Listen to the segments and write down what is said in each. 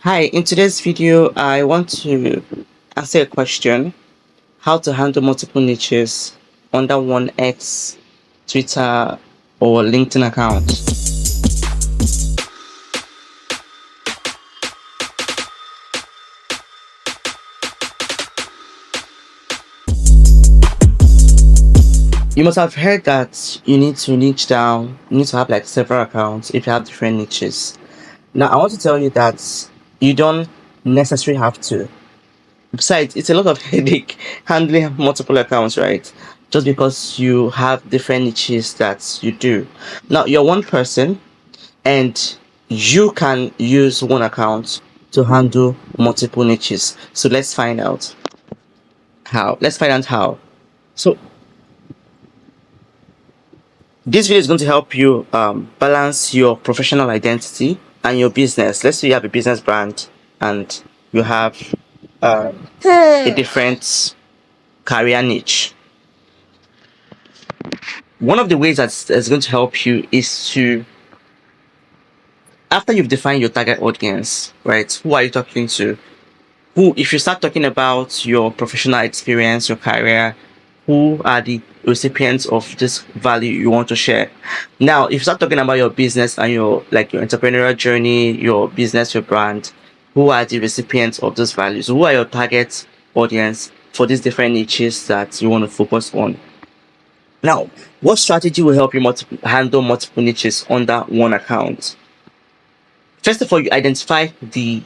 Hi, in today's video, I want to answer a question: how to handle multiple niches under one X, Twitter, or LinkedIn account. You must have heard that you need to niche down, you need to have like several accounts if you have different niches. Now, I want to tell you that you don't necessarily have to. Besides, it's a lot of headache handling multiple accounts, right? Just because you have different niches that you do. Now, you're one person and you can use one account to handle multiple niches. So let's find out how. So this video is going to help you balance your professional identity and your business. Let's say you have a business brand and you have a different career niche. One of the ways that's going to help you is to, after you've defined your target audience, right? Who are you talking to? Who, if you start talking about your professional experience, your career, who are the recipients of this value you want to share? Now, if you start talking about your business and your entrepreneurial journey, your business, your brand, who are the recipients of those values? Who are your target audience for these different niches that you want to focus on? Now, what strategy will help you handle multiple niches under one account? First of all, you identify the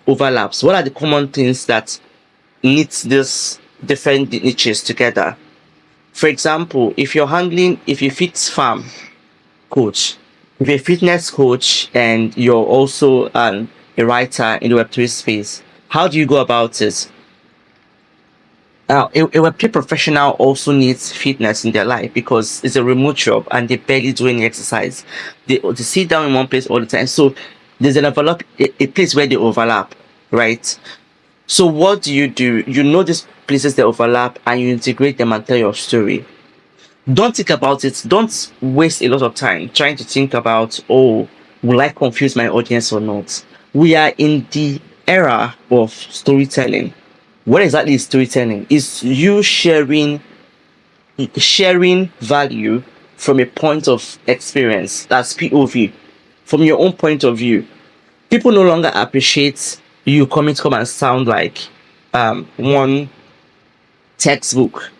overlaps. What are the common things that knit these different niches together? For example, if you fit farm coach, if you're a fitness coach and you're also a writer in the Web3 space, how do you go about it? A Web3 professional also needs fitness in their life because it's a remote job and they barely do any exercise. They sit down in one place all the time. So there's a place where they overlap, right? So what do? You know these places they overlap and you integrate them and tell your story. Don't think about it. Don't waste a lot of time trying to think about, oh, will I confuse my audience or not? We are in the era of storytelling. What exactly is storytelling? Is you sharing value from a point of experience. That's POV. From your own point of view. People no longer appreciate you coming to come and sound like one textbook.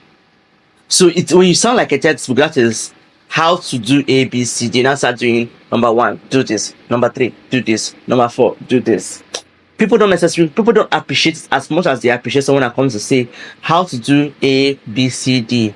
So it's when you sound like a textbook, that is how to do A, B, C. D. Now start doing number one, do this. Number three, do this. Number four, do this. People don't appreciate it as much as they appreciate someone that comes to say how to do A, B, C, D.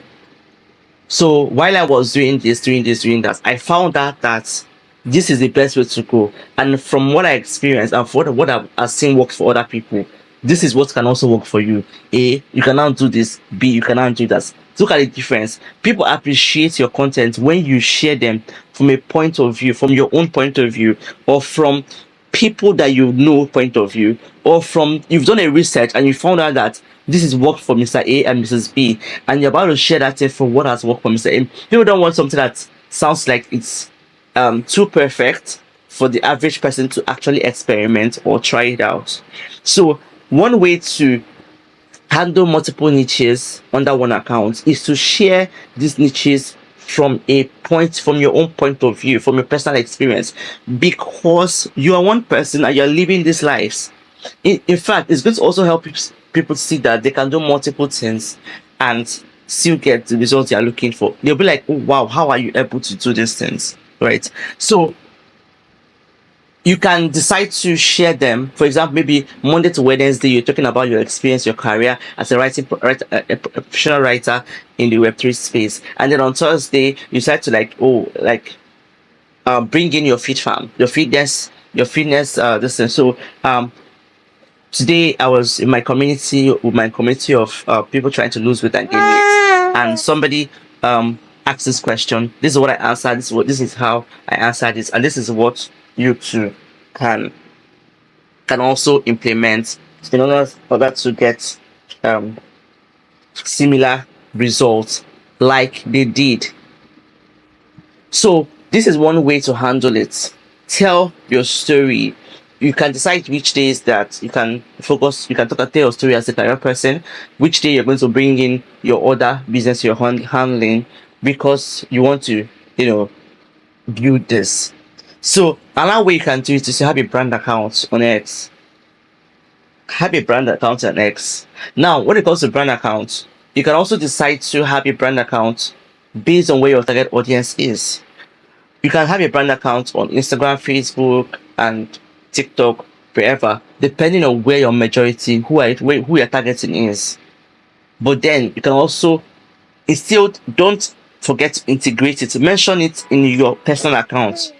So while I was doing doing that, I found out that this is the best way to go. And from what I experienced and for what I've seen works for other people, this is what can also work for you. A, you can now do this. B, you can now do that. Look at the difference. People appreciate your content when you share them from a point of view, from your own point of view, or from people that you know point of view, or from you've done a research and you found out that this is worked for Mr. A and Mrs. B, and you're about to share that thing for what has worked for Mr. A. People don't want something that sounds like it's too perfect for the average person to actually experiment or try it out. So one way to handle multiple niches under one account is to share these niches from your own point of view, from your personal experience, because you are one person and you're living these lives. In fact, it's going to also help people see that they can do multiple things and still get the results they are looking for. They'll be like, oh wow, how are you able to do these things, right? So you can decide to share them. For example, maybe Monday to Wednesday, you're talking about your experience, your career as a professional writer in the Web3 space, and then on Thursday, you decide to bring in your fit farm, your fitness. This thing. So today I was in my community with my community of people trying to lose weight and gain weight, and somebody asked this question. This is what I answered. This is how I answered this, and this is what you too can also implement in order to get um, similar results like they did. So this is one way to handle it. Tell your story. You can decide which days that you can focus, you can talk a tell your story as a career person, which day you're going to bring in your other business you're handling, because you want to, you know, build this. So another way you can do it is to have a brand account on X. Have a brand account on X. Now, when it comes to brand accounts, you can also decide to have a brand account based on where your target audience is. You can have a brand account on Instagram, Facebook, and TikTok, wherever, depending on where your majority, who your targeting is. But then you can also, still don't forget to integrate it. Mention it in your personal account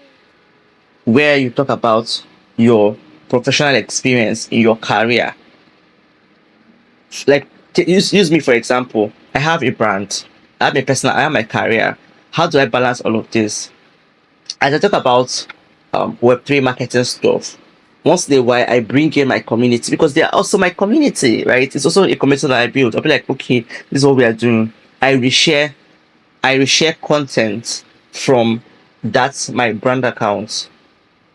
where you talk about your professional experience in your career. Like, use me for example. I have a brand, I have my personal, I have my career. How do I balance all of this? As I talk about Web3 marketing stuff, once in a while I bring in my community, because they are also my community, right? It's also a community that I build. I'll be like, okay, this is what we are doing. I reshare content from that's my brand account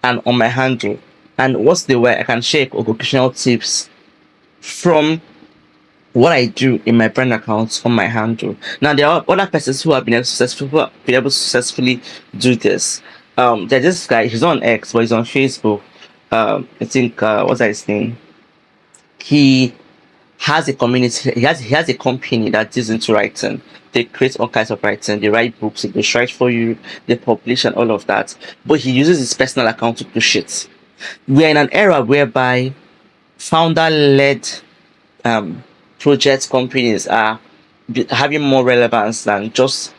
and on my handle. And once in a while I can share occasional tips from what I do in my brand account on my handle. Now there are other persons who have been able to successfully do this. There's this guy, he's on X, but he's on Facebook. I think what's that his name? He has a community, he has a company that is into writing. They create all kinds of writing, they write books, they write for you, they publish and all of that. But he uses his personal account to push it. We're in an era whereby founder led um, project companies are having more relevance than just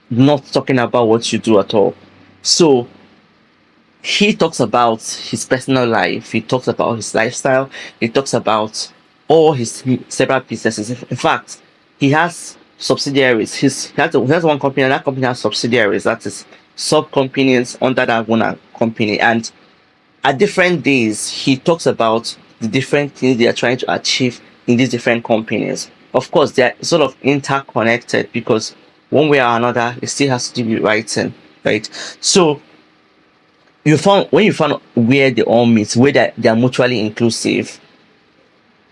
not talking about what you do at all. So he talks about his personal life, he talks about his lifestyle, he talks about all his several businesses. In fact, he has subsidiaries. He has one company, and that company has subsidiaries, that is sub companies under that one company. And at different days he talks about the different things they are trying to achieve in these different companies. Of course they are sort of interconnected, because one way or another it still has to do with writing, right? So when you found where they all meet, where they are mutually inclusive,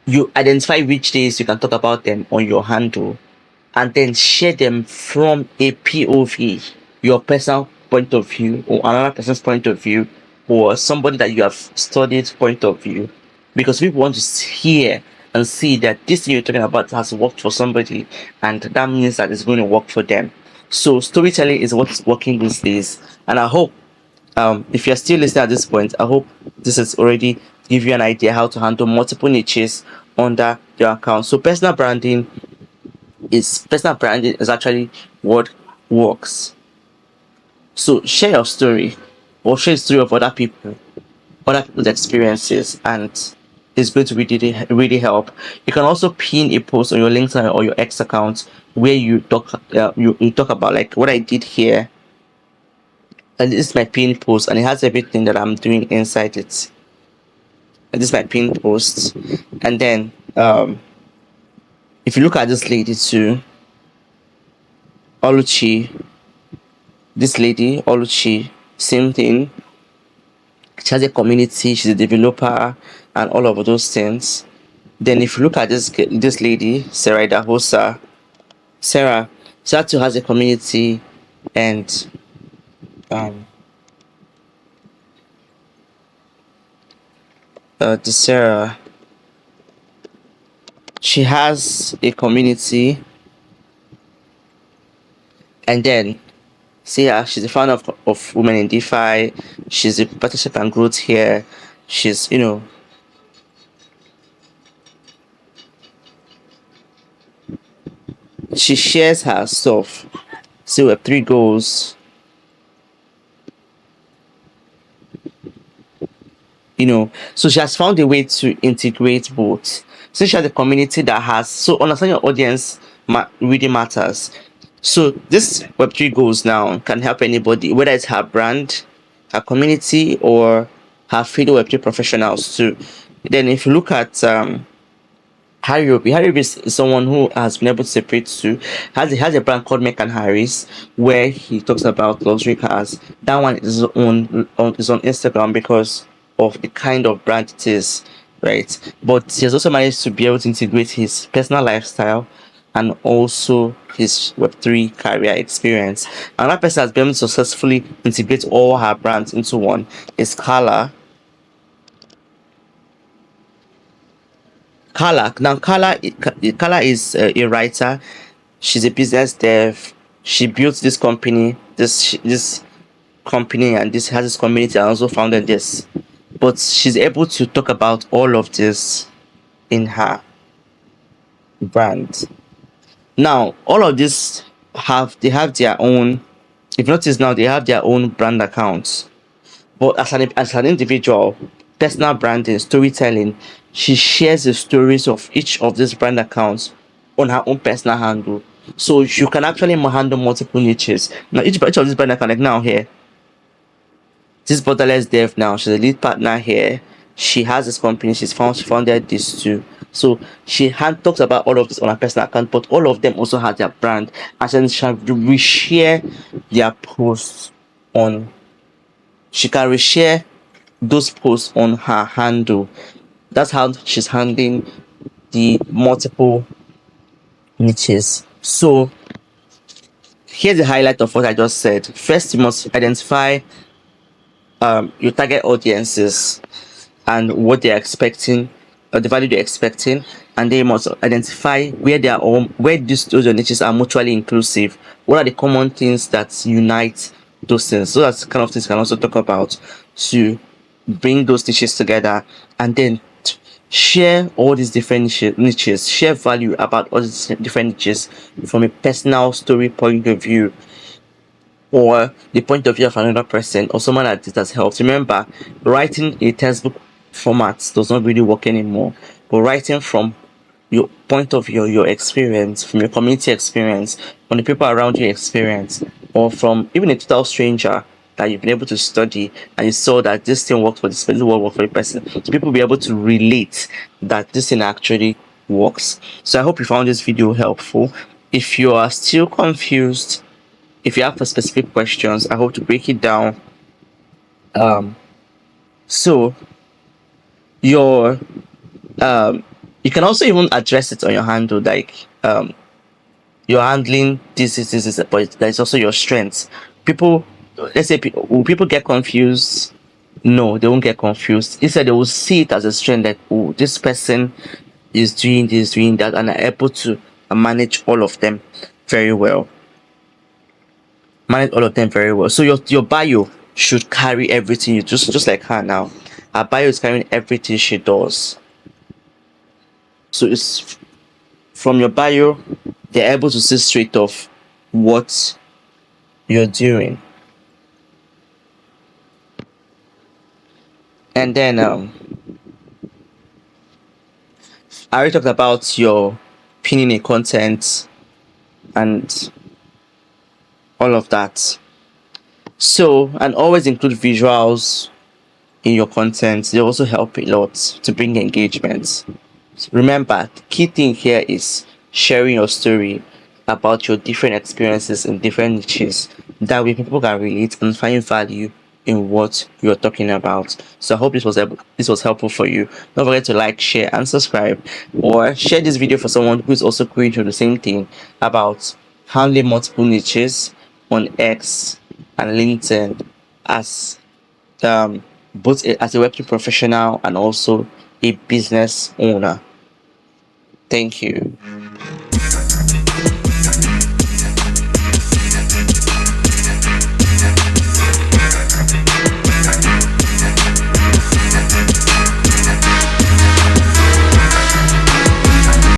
you identify which days you can talk about them on your handle, and then share them from a POV, your personal point of view, or another person's point of view, or somebody that you have studied point of view. Because people want to hear and see that this thing you're talking about has worked for somebody, and that means that it's going to work for them. So storytelling is what's working these days. And I hope, if you're still listening at this point, I hope this has already give you an idea how to handle multiple niches under your account. So personal branding is actually what works. So share your story, or share the story of other people's experiences, and it's going to really really help. You can also pin a post on your LinkedIn or your X account where you talk about like what I did here, and this is my pin post, and it has everything that I'm doing inside it. And this is my pin post, and then if you look at this lady too, Oluchi, this lady Oluchi, same thing. She has a community, she's a developer, and all of those things. Then if you look at this lady, Sarah Dahosa, Sarah, she also has a community, and um the Sarah, she has a community, and then see her, she's a founder of Women in DeFi. She's a partnership and growth here. She's, she shares her stuff. See, we have 3 goals. So she has found a way to integrate both. So she has a community that has, so understand your audience really matters. So this Web3 goals now can help anybody, whether it's her brand, her community, or her fellow Web3 professionals too. Then if you look at Harry is someone who has been able to separate two. Has a brand called Mekan Harris, where he talks about luxury cars. That one is on Instagram because of the kind of brand it is, right? But he has also managed to be able to integrate his personal lifestyle and also his Web3 career experience. Another person has been able to successfully integrate all her brands into one is Carla. Carla is a writer. She's a business dev. She built this company, this company, and this has this community, and also founded this. But she's able to talk about all of this in her brand. Now, all of this have their own. If you notice now, they have their own brand accounts. But as an individual, personal branding, storytelling, she shares the stories of each of these brand accounts on her own personal handle. So you can actually handle multiple niches. Now each of these brand accounts, like now here, this borderless dev now, she's a lead partner here. She has this company, she founded this too. So she had talks about all of this on her personal account, but all of them also have their brand. And then she reshare their posts on she can reshare those posts on her handle. That's how she's handling the multiple niches. So here's the highlight of what I just said. First, you must identify your target audiences and what they're expecting, the value they're expecting, and they must identify where they are where those niches are mutually inclusive. What are the common things that unite those things? So that's kind of things you can also talk about to bring those niches together, and then share all these different niches, share value about all these different niches from a personal story point of view, or the point of view of another person or someone that it has helped. Remember, writing a textbook format does not really work anymore, but writing from your point of view, your experience, from your community experience, from the people around you experience, or from even a total stranger that you've been able to study and you saw that this thing works for this person, will work for the person. So people will be able to relate that this thing actually works. So I hope you found this video helpful. If you are still confused, if you have specific questions, I hope to break it down. So your you can also even address it on your handle, like you're handling this, but there's also your strengths. People, let's say, will people get confused? No, they won't get confused. Instead, they will see it as a strength, like, oh, this person is doing this, doing that, and are able to manage all of them very well. Manage all of them very well. So your bio should carry everything you just like her now. Her bio is carrying everything she does. So it's from your bio, they're able to see straight off what you're doing. And then I already talked about your pinning a content and all of that. So, and always include visuals in your content. They also help a lot to bring engagement. Remember, the key thing here is sharing your story about your different experiences in different niches. That way people can relate and find value in what you're talking about. So I hope this was helpful for you. Don't forget to like, share, and subscribe, or share this video for someone who is also going through the same thing about handling multiple niches on X and LinkedIn as both as a Web2 professional and also a business owner. Thank you.